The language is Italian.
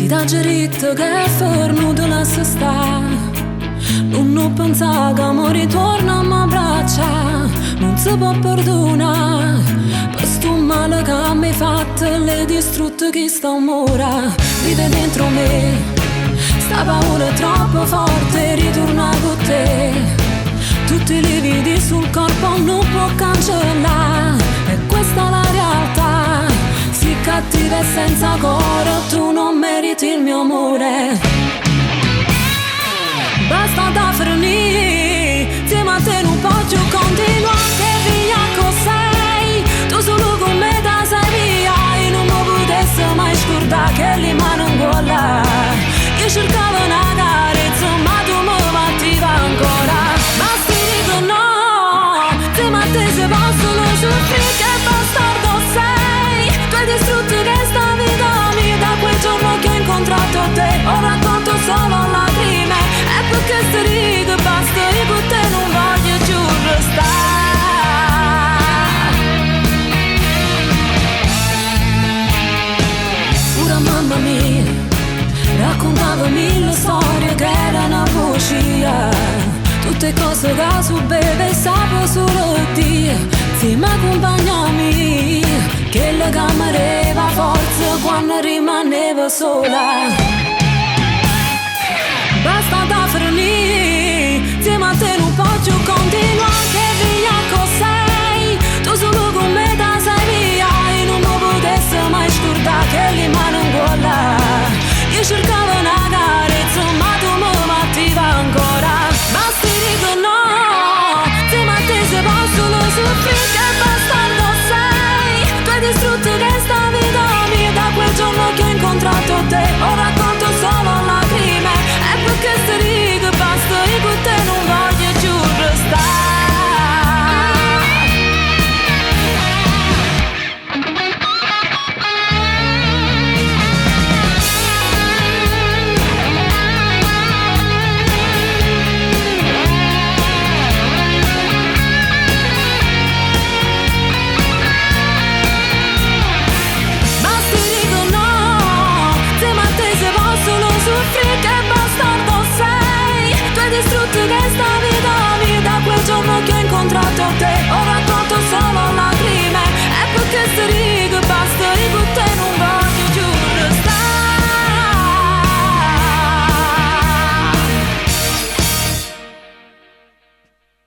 Ti dà diritto che è fornuto la sta. Non pensa che amore torna a mi braccia. Non si può perdonare per sto male che mi hai fatto. Le distrutto che sta ora. Vive dentro me. Sta paura è troppo forte, ritorna con te. Tutti i lividi sul corpo non può cancellare. E questa è la realtà. Si cattiva e senza cuore, tu non meriti il mio amore. Basta da fornire, insieme a te non posso continuare. Che via cos'hai? Tu solo con me da sei via. E non mi potessi mai scordare che li mano in gola. Io cercavo una carezza ma tu mi battiva ancora. Basta dico no, insieme a te se posso non soffrire. Che bastardo sei, tu hai distrutto questa vita mia. Da quel giorno che ho incontrato te ho raccolto solo lacrime. E perché se riga basta, io con te non voglio più restare. Pure mamma mia raccontava mille storie che erano a poesia. Tutte cose che su beve sapevo solo Dio. Sì, ma accompagnami, che la camereva forza quando rimaneva sola. Basta da fornire, insieme a te non posso continuare. Che via cos'hai? Tu solo con me da sei via. E non mi potessi mai scordare che li mano in gola. Io cercavo una carezza ma tu mi battiva ancora. Basta dico no, insieme a te se posso non soffrire. Che bastardo sei, tu hai distrutto questa vita mia. Da quel giorno che ho incontrato te ho raccolto solo lacrime. E perché se dico basta, io con te non voglio più restare. Che bastardo sei, tu hai distrutto questa vita mia. Da quel giorno che ho incontrato te ho raccolto